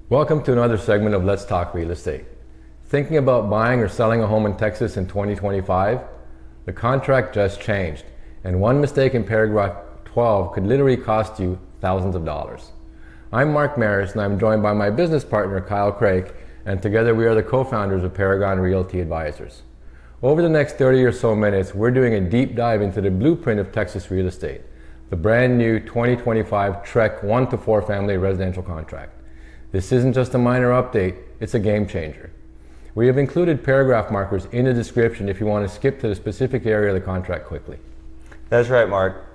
Welcome to another segment of Let's Talk Real Estate. Thinking about buying or selling a home in Texas in 2025? The contract just changed, and one mistake in paragraph 12 could literally cost you thousands of dollars. I'm Mark Meras, and I'm joined by my business partner, Kyle Kreick, and together we are the co-founders of Paragon Realty Advisors. Over the next 30 or so minutes, we're doing a deep dive into the blueprint of Texas real estate, the brand new 2025 TREC 1 to 4 family residential contract. This isn't just a minor update, it's a game changer. We have included paragraph markers in the description if you want to skip to the specific area of the contract quickly. That's right, Mark.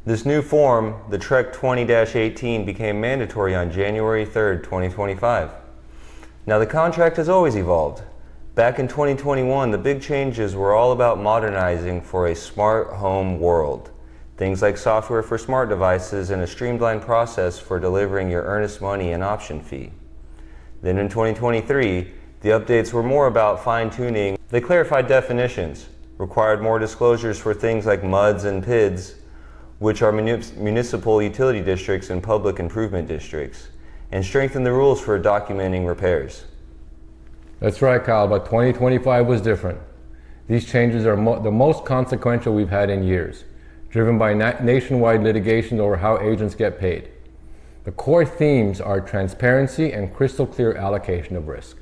This new form, the TREC 20-18, became mandatory on January 3rd, 2025. Now, the contract has always evolved. Back in 2021, the big changes were all about modernizing for a smart home world. Things like software for smart devices and a streamlined process for delivering your earnest money and option fee. Then in 2023, the updates were more about fine-tuning. They clarified definitions, required more disclosures for things like MUDs and PIDs, which are municipal utility districts and public improvement districts, and strengthened the rules for documenting repairs. That's right, Kyle, but 2025 was different. These changes are the most consequential we've had in years, driven by nationwide litigation over how agents get paid. The core themes are transparency and crystal clear allocation of risk.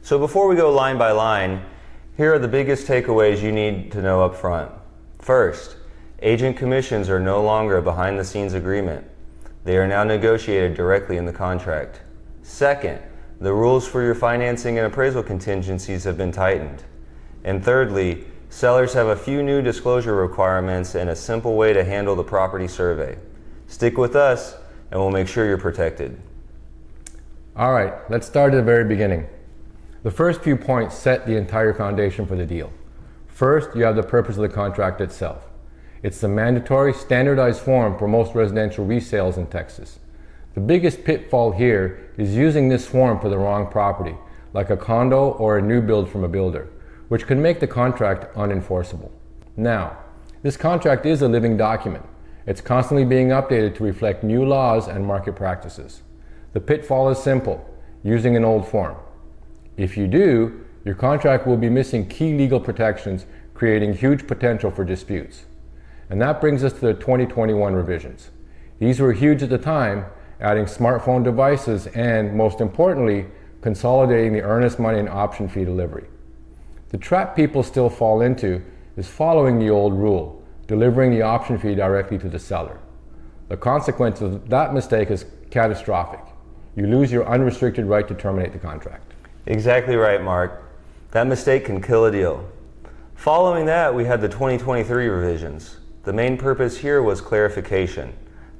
So before we go line by line, here are the biggest takeaways you need to know up front. First, agent commissions are no longer a behind-the-scenes agreement. They are now negotiated directly in the contract. Second, the rules for your financing and appraisal contingencies have been tightened. And thirdly, sellers have a few new disclosure requirements and a simple way to handle the property survey. Stick with us and we'll make sure you're protected. All right, let's start at the very beginning. The first few points set the entire foundation for the deal. First, you have the purpose of the contract itself. It's the mandatory standardized form for most residential resales in Texas. The biggest pitfall here is using this form for the wrong property, like a condo or a new build from a builder, which can make the contract unenforceable. Now, this contract is a living document. It's constantly being updated to reflect new laws and market practices. The pitfall is simple: using an old form. If you do, your contract will be missing key legal protections, creating huge potential for disputes. And that brings us to the 2021 revisions. These were huge at the time, adding smartphone devices and, most importantly, consolidating the earnest money and option fee delivery. The trap people still fall into is following the old rule, delivering the option fee directly to the seller. The consequence of that mistake is catastrophic. You lose your unrestricted right to terminate the contract. Exactly right, Mark. That mistake can kill a deal. Following that, we had the 2023 revisions. The main purpose here was clarification,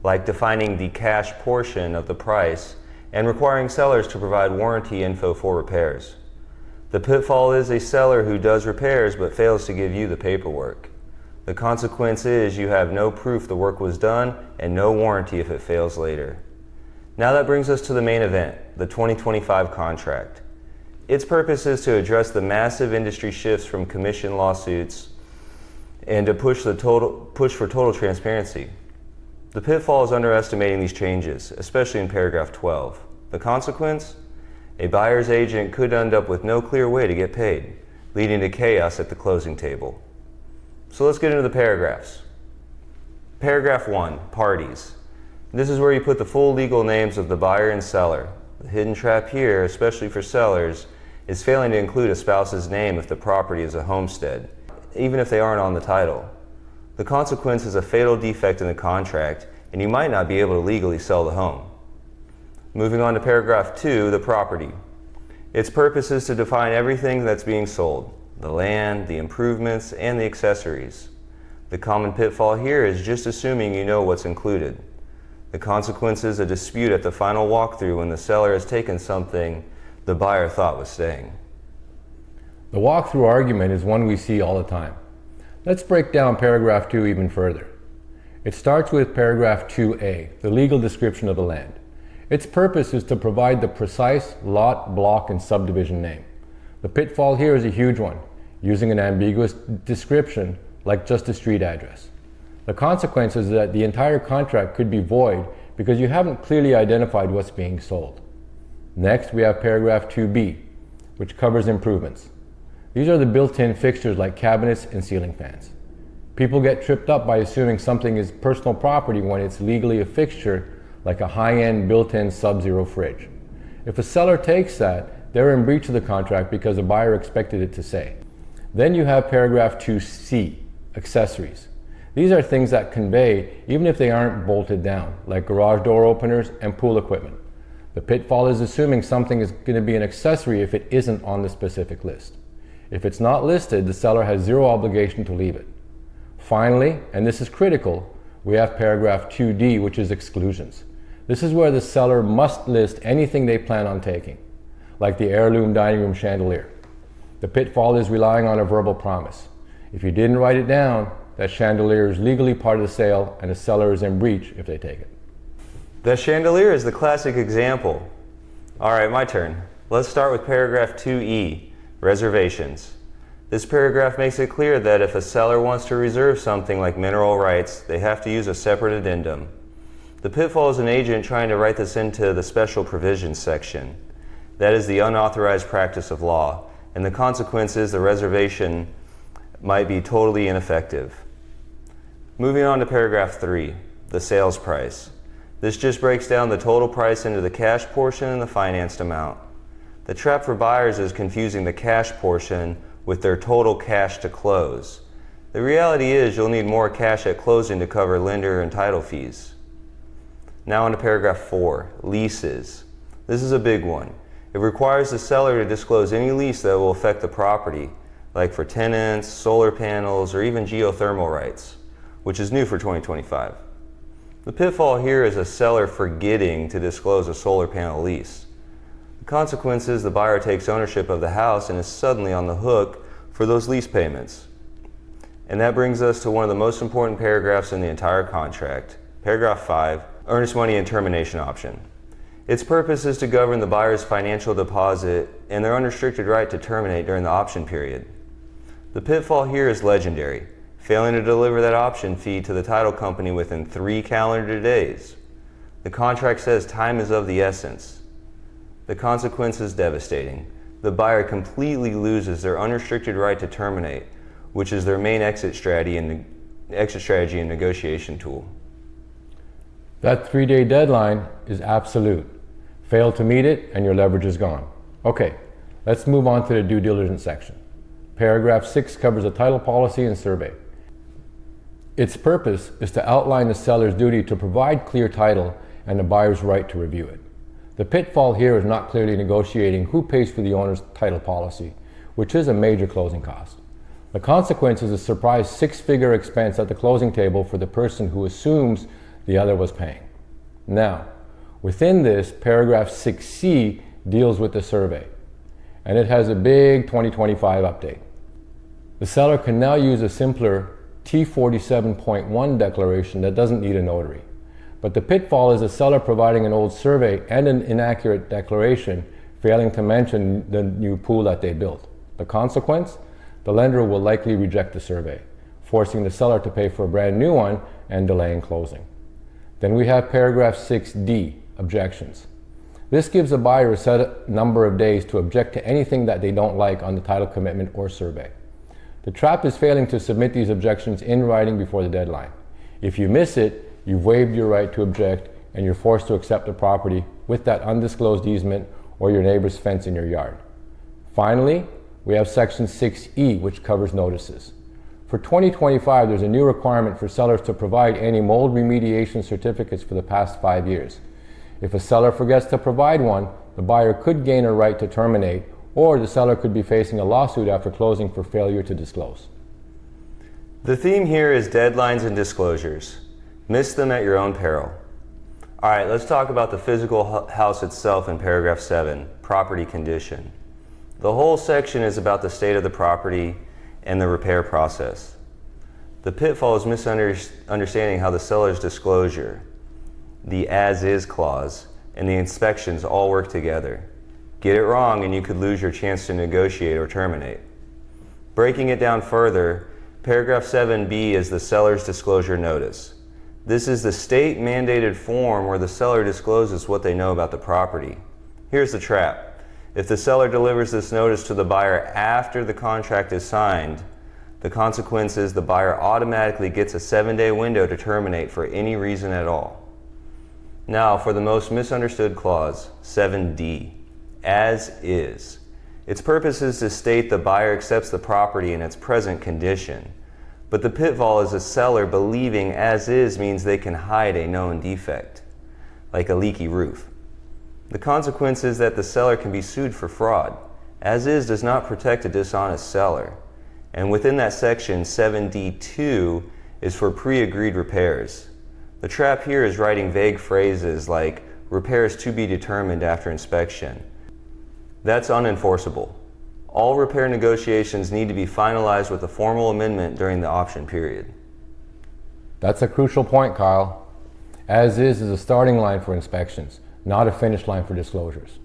like defining the cash portion of the price and requiring sellers to provide warranty info for repairs. The pitfall is a seller who does repairs but fails to give you the paperwork. The consequence is you have no proof the work was done and no warranty if it fails later. Now that brings us to the main event, the 2025 contract. Its purpose is to address the massive industry shifts from commission lawsuits and to push for total transparency. The pitfall is underestimating these changes, especially in paragraph 12. The consequence? A buyer's agent could end up with no clear way to get paid, leading to chaos at the closing table. So let's get into the paragraphs. Paragraph 1, parties. This is where you put the full legal names of the buyer and seller. The hidden trap here, especially for sellers, is failing to include a spouse's name if the property is a homestead, even if they aren't on the title. The consequence is a fatal defect in the contract, and you might not be able to legally sell the home. Moving on to paragraph 2, the property. Its purpose is to define everything that's being sold: the land, the improvements, and the accessories. The common pitfall here is just assuming you know what's included. The consequence is a dispute at the final walkthrough when the seller has taken something the buyer thought was staying. The walkthrough argument is one we see all the time. Let's break down paragraph 2 even further. It starts with paragraph 2A, the legal description of the land. Its purpose is to provide the precise lot, block, and subdivision name. The pitfall here is a huge one, using an ambiguous description like just a street address. The consequence is that the entire contract could be void because you haven't clearly identified what's being sold. Next, we have paragraph 2B, which covers improvements. These are the built-in fixtures like cabinets and ceiling fans. People get tripped up by assuming something is personal property when it's legally a fixture, like a high-end built-in sub-zero fridge. If a seller takes that, they're in breach of the contract because the buyer expected it to say. Then you have paragraph 2C, accessories. These are things that convey even if they aren't bolted down, like garage door openers and pool equipment. The pitfall is assuming something is going to be an accessory if it isn't on the specific list. If it's not listed, the seller has zero obligation to leave it. Finally, and this is critical, we have paragraph 2D, which is exclusions. This is where the seller must list anything they plan on taking, like the heirloom dining room chandelier. The pitfall is relying on a verbal promise. If you didn't write it down, that chandelier is legally part of the sale and the seller is in breach if they take it. The chandelier is the classic example. All right, my turn. Let's start with paragraph 2E, reservations. This paragraph makes it clear that if a seller wants to reserve something like mineral rights, they have to use a separate addendum. The pitfall is an agent trying to write this into the special provisions section. That is the unauthorized practice of law, and the consequence is the reservation might be totally ineffective. Moving on to paragraph 3, the sales price. This just breaks down the total price into the cash portion and the financed amount. The trap for buyers is confusing the cash portion with their total cash to close. The reality is you'll need more cash at closing to cover lender and title fees. Now on to paragraph 4, leases. This is a big one. It requires the seller to disclose any lease that will affect the property, like for tenants, solar panels, or even geothermal rights, which is new for 2025. The pitfall here is a seller forgetting to disclose a solar panel lease. The consequence is the buyer takes ownership of the house and is suddenly on the hook for those lease payments. And that brings us to one of the most important paragraphs in the entire contract, paragraph 5, earnest money and termination option. Its purpose is to govern the buyer's financial deposit and their unrestricted right to terminate during the option period. The pitfall here is legendary, failing to deliver that option fee to the title company within 3 calendar days. The contract says time is of the essence. The consequence is devastating. The buyer completely loses their unrestricted right to terminate, which is their main exit strategy and negotiation tool. That 3-day deadline is absolute. Fail to meet it and your leverage is gone. Okay, let's move on to the due diligence section. Paragraph 6 covers the title policy and survey. Its purpose is to outline the seller's duty to provide clear title and the buyer's right to review it. The pitfall here is not clearly negotiating who pays for the owner's title policy, which is a major closing cost. The consequence is a surprise 6-figure expense at the closing table for the person who assumes the other was paying. Now, within this, paragraph 6C deals with the survey, and it has a big 2025 update. The seller can now use a simpler T47.1 declaration that doesn't need a notary. But the pitfall is the seller providing an old survey and an inaccurate declaration, failing to mention the new pool that they built. The consequence? The lender will likely reject the survey, forcing the seller to pay for a brand new one and delaying closing. Then we have paragraph 6D, objections. This gives a buyer a set number of days to object to anything that they don't like on the title commitment or survey. The trap is failing to submit these objections in writing before the deadline. If you miss it, you've waived your right to object and you're forced to accept the property with that undisclosed easement or your neighbor's fence in your yard. Finally, we have section 6E, which covers notices. For 2025, there's a new requirement for sellers to provide any mold remediation certificates for the past 5 years. If a seller forgets to provide one, the buyer could gain a right to terminate, or the seller could be facing a lawsuit after closing for failure to disclose. The theme here is deadlines and disclosures. Miss them at your own peril. All right, let's talk about the physical house itself in paragraph 7, property condition. The whole section is about the state of the property and the repair process. The pitfall is misunderstanding how the seller's disclosure, the as-is clause, and the inspections all work together. Get it wrong and you could lose your chance to negotiate or terminate. Breaking it down further, paragraph 7B is the seller's disclosure notice. This is the state-mandated form where the seller discloses what they know about the property. Here's the trap. If the seller delivers this notice to the buyer after the contract is signed, the consequence is the buyer automatically gets a 7-day window to terminate for any reason at all. Now for the most misunderstood clause, 7D, as is. Its purpose is to state the buyer accepts the property in its present condition, but the pitfall is a seller believing as is means they can hide a known defect, like a leaky roof. The consequence is that the seller can be sued for fraud. As is does not protect a dishonest seller. And within that section, 7D2 is for pre-agreed repairs. The trap here is writing vague phrases like repairs to be determined after inspection. That's unenforceable. All repair negotiations need to be finalized with a formal amendment during the option period. That's a crucial point, Kyle. As is a starting line for inspections, not a finish line for disclosures.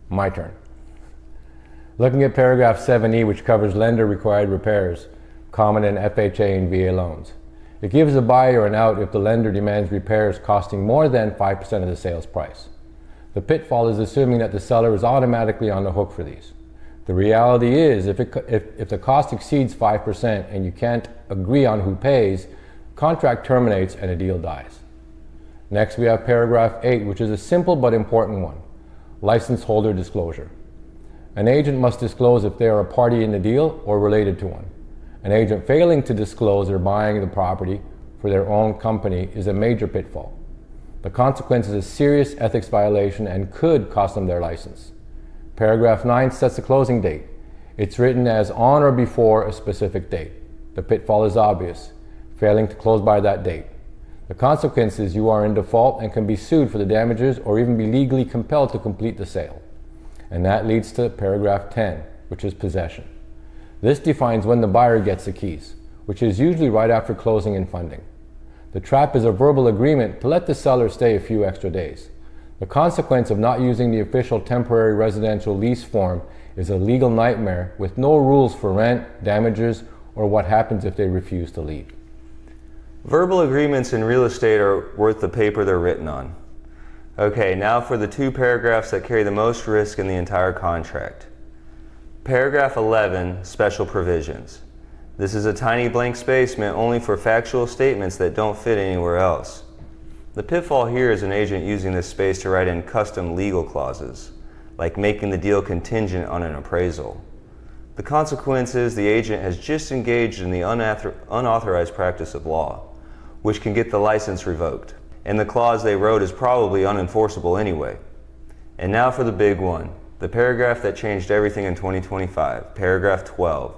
My turn. Looking at paragraph 7E, which covers lender required repairs, common in FHA and VA loans. It gives the buyer an out if the lender demands repairs costing more than 5% of the sales price. The pitfall is assuming that the seller is automatically on the hook for these. The reality is, if the cost exceeds 5% and you can't agree on who pays, contract terminates and a deal dies. Next, we have paragraph 8, which is a simple but important one. License holder disclosure. An agent must disclose if they are a party in the deal or related to one. An agent failing to disclose they're buying the property for their own company is a major pitfall. The consequence is a serious ethics violation and could cost them their license. Paragraph 9 sets the closing date. It's written as on or before a specific date. The pitfall is obvious, failing to close by that date. The consequence is you are in default and can be sued for the damages or even be legally compelled to complete the sale. And that leads to paragraph 10, which is possession. This defines when the buyer gets the keys, which is usually right after closing and funding. The trap is a verbal agreement to let the seller stay a few extra days. The consequence of not using the official temporary residential lease form is a legal nightmare with no rules for rent, damages, or what happens if they refuse to leave. Verbal agreements in real estate are worth the paper they're written on. Okay, now for the 2 paragraphs that carry the most risk in the entire contract. Paragraph 11, special provisions. This is a tiny blank space meant only for factual statements that don't fit anywhere else. The pitfall here is an agent using this space to write in custom legal clauses, like making the deal contingent on an appraisal. The consequence is the agent has just engaged in the unauthorized practice of law, which can get the license revoked. And the clause they wrote is probably unenforceable anyway. And now for the big one, the paragraph that changed everything in 2025, paragraph 12,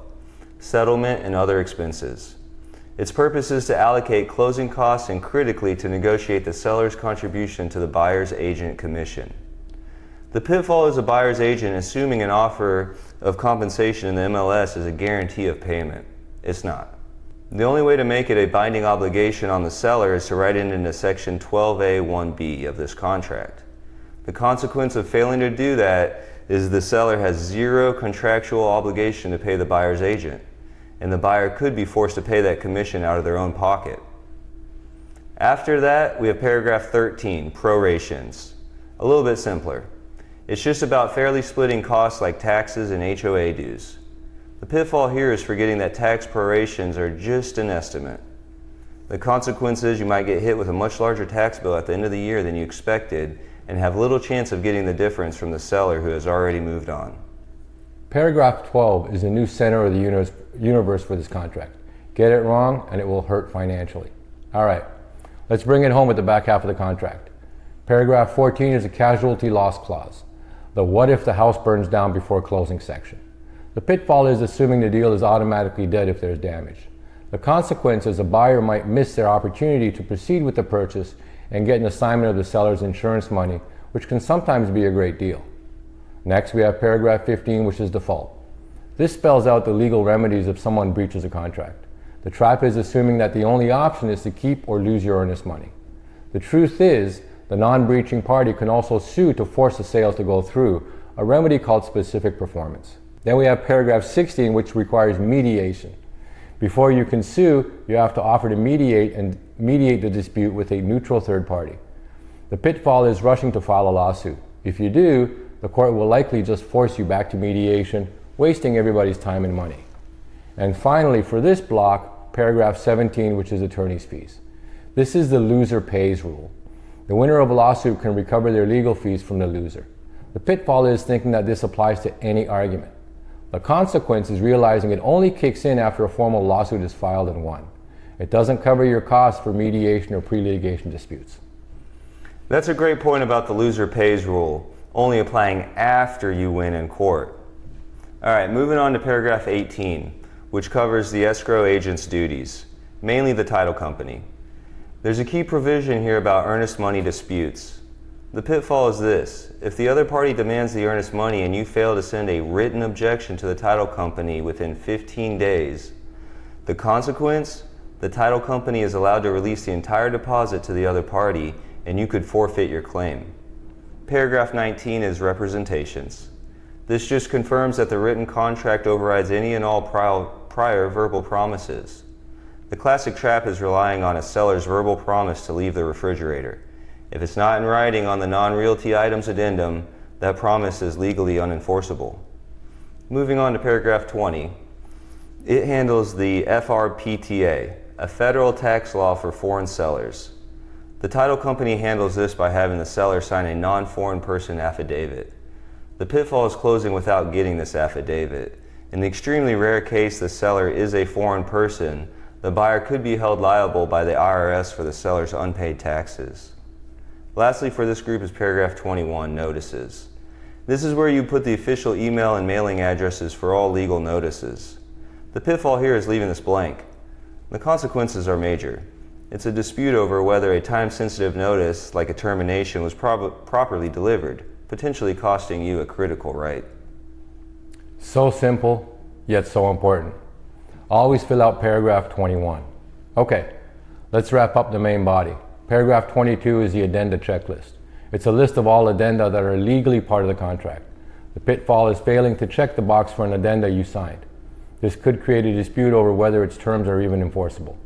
settlement and other expenses. Its purpose is to allocate closing costs and critically to negotiate the seller's contribution to the buyer's agent commission. The pitfall is a buyer's agent assuming an offer of compensation in the MLS is a guarantee of payment. It's not. The only way to make it a binding obligation on the seller is to write it into section 12A1B of this contract. The consequence of failing to do that is the seller has zero contractual obligation to pay the buyer's agent, and the buyer could be forced to pay that commission out of their own pocket. After that, we have paragraph 13, prorations. A little bit simpler. It's just about fairly splitting costs like taxes and HOA dues. The pitfall here is forgetting that tax prorations are just an estimate. The consequence is you might get hit with a much larger tax bill at the end of the year than you expected and have little chance of getting the difference from the seller who has already moved on. Paragraph 12 is the new center of the universe for this contract. Get it wrong and it will hurt financially. All right, let's bring it home with the back half of the contract. Paragraph 14 is a casualty loss clause, the what if the house burns down before closing section. The pitfall is assuming the deal is automatically dead if there's damage. The consequence is a buyer might miss their opportunity to proceed with the purchase and get an assignment of the seller's insurance money, which can sometimes be a great deal. Next, we have paragraph 15, which is default. This spells out the legal remedies if someone breaches a contract. The trap is assuming that the only option is to keep or lose your earnest money. The truth is, the non-breaching party can also sue to force the sale to go through, a remedy called specific performance. Then we have paragraph 16, which requires mediation. Before you can sue, you have to offer to mediate the dispute with a neutral third party. The pitfall is rushing to file a lawsuit. If you do, the court will likely just force you back to mediation, wasting everybody's time and money. And finally, for this block, paragraph 17, which is attorney's fees. This is the loser pays rule. The winner of a lawsuit can recover their legal fees from the loser. The pitfall is thinking that this applies to any argument. The consequence is realizing it only kicks in after a formal lawsuit is filed and won. It doesn't cover your costs for mediation or pre-litigation disputes. That's a great point about the loser pays rule, only applying after you win in court. All right, moving on to paragraph 18, which covers the escrow agent's duties, mainly the title company. There's a key provision here about earnest money disputes. The pitfall is this: if the other party demands the earnest money and you fail to send a written objection to the title company within 15 days, the consequence, the title company is allowed to release the entire deposit to the other party and you could forfeit your claim. Paragraph 19 is representations. This just confirms that the written contract overrides any and all prior verbal promises. The classic trap is relying on a seller's verbal promise to leave the refrigerator. If it's not in writing on the non-realty items addendum, that promise is legally unenforceable. Moving on to paragraph 20, it handles the FRPTA, a federal tax law for foreign sellers. The title company handles this by having the seller sign a non-foreign person affidavit. The pitfall is closing without getting this affidavit. In the extremely rare case the seller is a foreign person, the buyer could be held liable by the IRS for the seller's unpaid taxes. Lastly for this group is paragraph 21, notices. This is where you put the official email and mailing addresses for all legal notices. The pitfall here is leaving this blank. The consequences are major. It's a dispute over whether a time-sensitive notice, like a termination, was properly delivered, potentially costing you a critical right. So simple, yet so important. Always fill out paragraph 21. Okay, let's wrap up the main body. Paragraph 22 is the addenda checklist. It's a list of all addenda that are legally part of the contract. The pitfall is failing to check the box for an addenda you signed. This could create a dispute over whether its terms are even enforceable.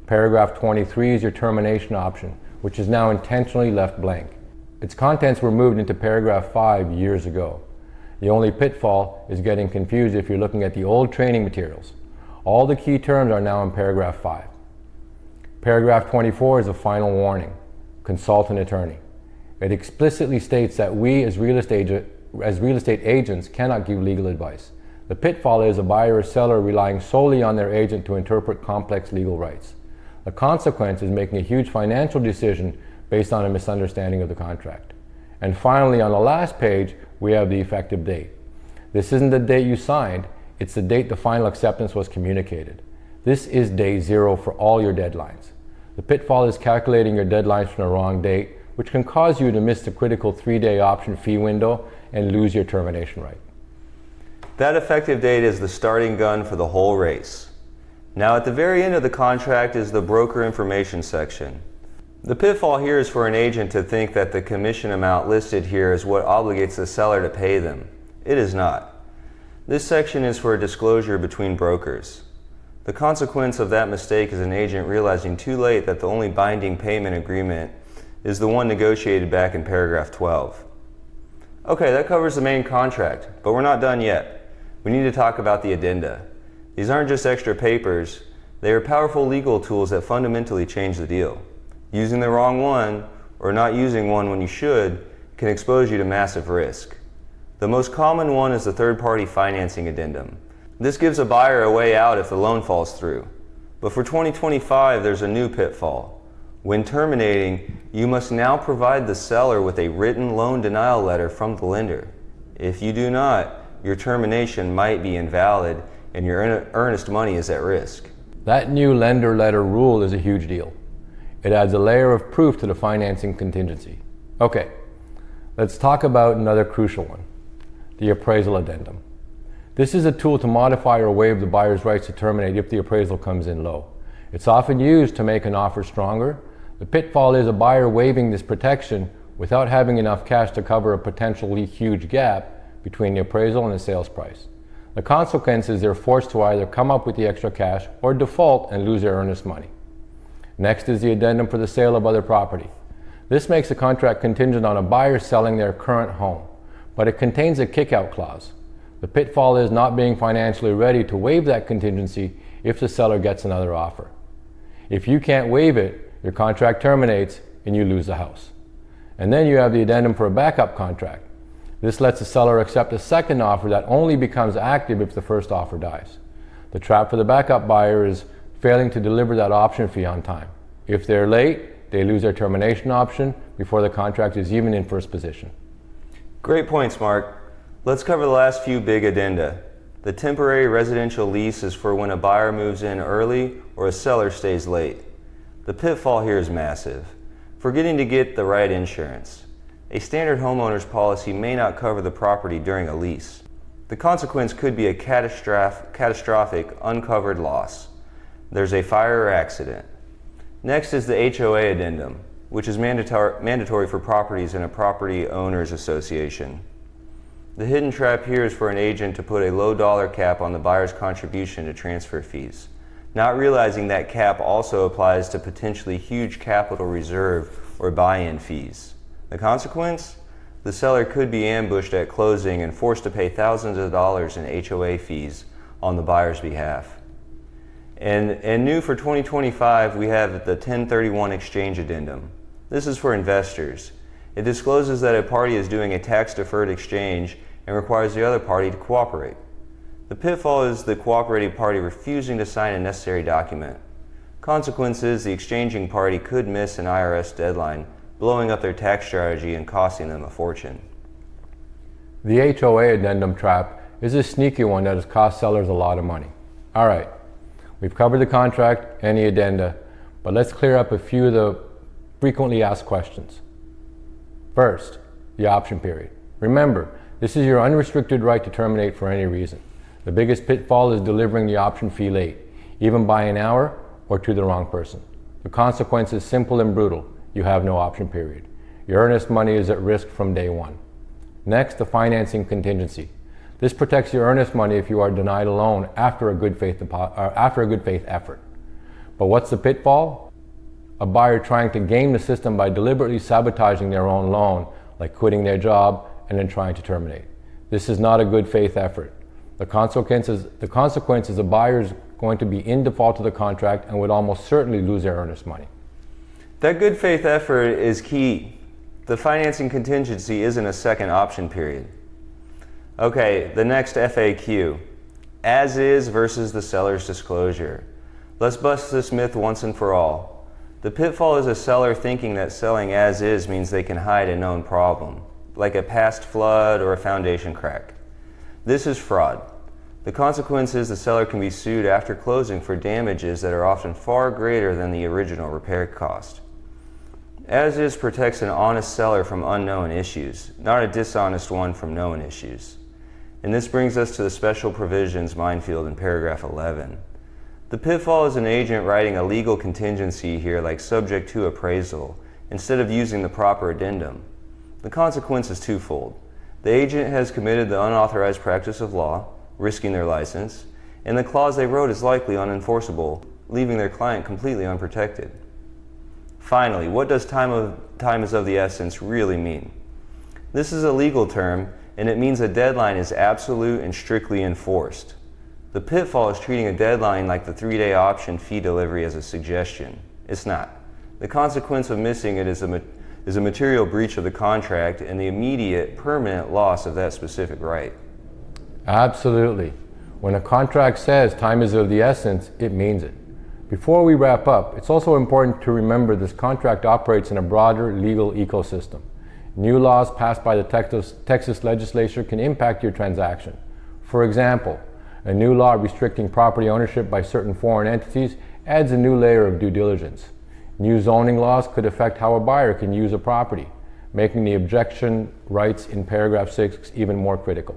Paragraph 23 is your termination option, which is now intentionally left blank. Its contents were moved into paragraph 5 years ago. The only pitfall is getting confused if you're looking at the old training materials. All the key terms are now in paragraph 5. Paragraph 24 is a final warning. Consult an attorney. It explicitly states that we as real estate agents cannot give legal advice. The pitfall is a buyer or seller relying solely on their agent to interpret complex legal rights. The consequence is making a huge financial decision based on a misunderstanding of the contract. And finally, on the last page, we have the effective date. This isn't the date you signed, it's the date the final acceptance was communicated. This is day 0 for all your deadlines. The pitfall is calculating your deadlines from the wrong date, which can cause you to miss the critical 3-day option fee window and lose your termination right. That effective date is the starting gun for the whole race. Now at the very end of the contract is the broker information section. The pitfall here is for an agent to think that the commission amount listed here is what obligates the seller to pay them. It is not. This section is for a disclosure between brokers. The consequence of that mistake is an agent realizing too late that the only binding payment agreement is the one negotiated back in paragraph 12. Okay, that covers the main contract, but we're not done yet. We need to talk about the addenda. These aren't just extra papers, they are powerful legal tools that fundamentally change the deal. Using the wrong one, or not using one when you should, can expose you to massive risk. The most common one is the third-party financing addendum. This gives a buyer a way out if the loan falls through. But for 2025, there's a new pitfall. When terminating, you must now provide the seller with a written loan denial letter from the lender. If you do not, your termination might be invalid and your earnest money is at risk. That new lender letter rule is a huge deal. It adds a layer of proof to the financing contingency. Okay, let's talk about another crucial one, the appraisal addendum. This is a tool to modify or waive the buyer's rights to terminate if the appraisal comes in low. It's often used to make an offer stronger. The pitfall is a buyer waiving this protection without having enough cash to cover a potentially huge gap between the appraisal and the sales price. The consequence is they're forced to either come up with the extra cash or default and lose their earnest money. Next is the addendum for the sale of other property. This makes a contract contingent on a buyer selling their current home. but it contains a kick-out clause. The pitfall is not being financially ready to waive that contingency if the seller gets another offer. If you can't waive it, your contract terminates and you lose the house. And then you have the addendum for a backup contract. This lets the seller accept a second offer that only becomes active if the first offer dies. The trap for the backup buyer is failing to deliver that option fee on time. If they're late, they lose their termination option before the contract is even in first position. Great points, Mark. Let's cover the last few big addenda. The temporary residential lease is for when a buyer moves in early or a seller stays late. The pitfall here is massive. Forgetting to get the right insurance. A standard homeowner's policy may not cover the property during a lease. The consequence could be a catastrophic uncovered loss. There's a fire or accident. Next is the HOA addendum, which is mandatory for properties in a property owners association. The hidden trap here is for an agent to put a low dollar cap on the buyer's contribution to transfer fees, not realizing that cap also applies to potentially huge capital reserve or buy-in fees. The consequence? The seller could be ambushed at closing and forced to pay thousands of dollars in HOA fees on the buyer's behalf. And new for 2025, we have the 1031 exchange addendum. This is for investors. It discloses that a party is doing a tax-deferred exchange and requires the other party to cooperate. The pitfall is the cooperating party refusing to sign a necessary document. Consequence is the exchanging party could miss an IRS deadline, blowing up their tax strategy and costing them a fortune. The HOA addendum trap is a sneaky one that has cost sellers a lot of money. All right, we've covered the contract and the addenda, but let's clear up a few of the frequently asked questions. First, the option period. Remember, this is your unrestricted right to terminate for any reason. The biggest pitfall is delivering the option fee late, even by an hour or to the wrong person. The consequence is simple and brutal. You have no option period. Your earnest money is at risk from day one. Next, the financing contingency. This protects your earnest money if you are denied a loan after a good faith effort. But what's the pitfall? A buyer trying to game the system by deliberately sabotaging their own loan, like quitting their job and then trying to terminate. This is not a good faith effort. The consequence is a buyer is going to be in default of the contract and would almost certainly lose their earnest money. That good faith effort is key. The financing contingency isn't a second option period. Okay, the next FAQ. As is versus the seller's disclosure. Let's bust this myth once and for all. The pitfall is a seller thinking that selling as is means they can hide a known problem, like a past flood or a foundation crack. This is fraud. The consequence is the seller can be sued after closing for damages that are often far greater than the original repair cost. As is protects an honest seller from unknown issues, not a dishonest one from known issues. And this brings us to the special provisions minefield in paragraph 11. The pitfall is an agent writing a legal contingency here like subject to appraisal instead of using the proper addendum. The consequence is twofold. The agent has committed the unauthorized practice of law, risking their license, and the clause they wrote is likely unenforceable, leaving their client completely unprotected. Finally, what does time is of the essence really mean? This is a legal term, and it means a deadline is absolute and strictly enforced. The pitfall is treating a deadline like the 3-day option fee delivery as a suggestion. It's not. The consequence of missing it is a material breach of the contract and the immediate, permanent loss of that specific right. Absolutely. When a contract says time is of the essence, it means it. Before we wrap up, it's also important to remember this contract operates in a broader legal ecosystem. New laws passed by the Texas legislature can impact your transaction. For example, a new law restricting property ownership by certain foreign entities adds a new layer of due diligence. New zoning laws could affect how a buyer can use a property, making the objection rights in paragraph 6 even more critical.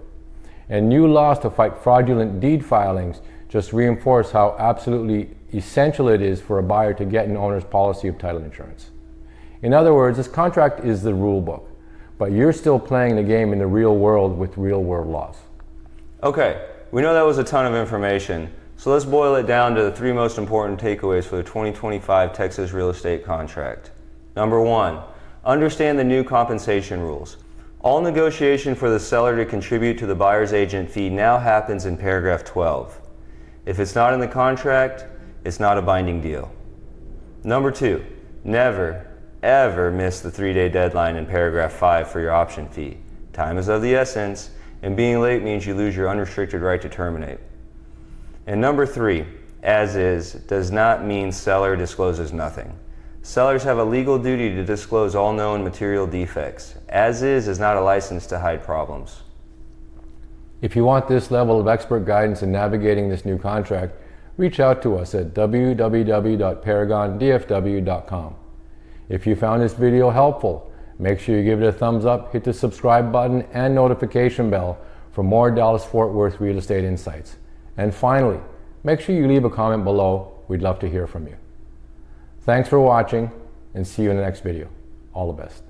And new laws to fight fraudulent deed filings just reinforce how absolutely essential it is for a buyer to get an owner's policy of title insurance. In other words, this contract is the rule book, but you're still playing the game in the real world with real world laws. Okay, we know that was a ton of information, so let's boil it down to the 3 most important takeaways for the 2025 Texas real estate contract. Number 1, understand the new compensation rules. All negotiation for the seller to contribute to the buyer's agent fee now happens in paragraph 12. If it's not in the contract, it's not a binding deal. Number 2, never, ever miss the 3-day deadline in paragraph 5 for your option fee. Time is of the essence, and being late means you lose your unrestricted right to terminate. And number 3, as is does not mean seller discloses nothing. Sellers have a legal duty to disclose all known material defects. As is not a license to hide problems. If you want this level of expert guidance in navigating this new contract, reach out to us at www.paragondfw.com. If you found this video helpful, make sure you give it a thumbs up, hit the subscribe button and notification bell for more Dallas-Fort Worth real estate insights. And finally, make sure you leave a comment below. We'd love to hear from you. Thanks for watching, and see you in the next video. All the best.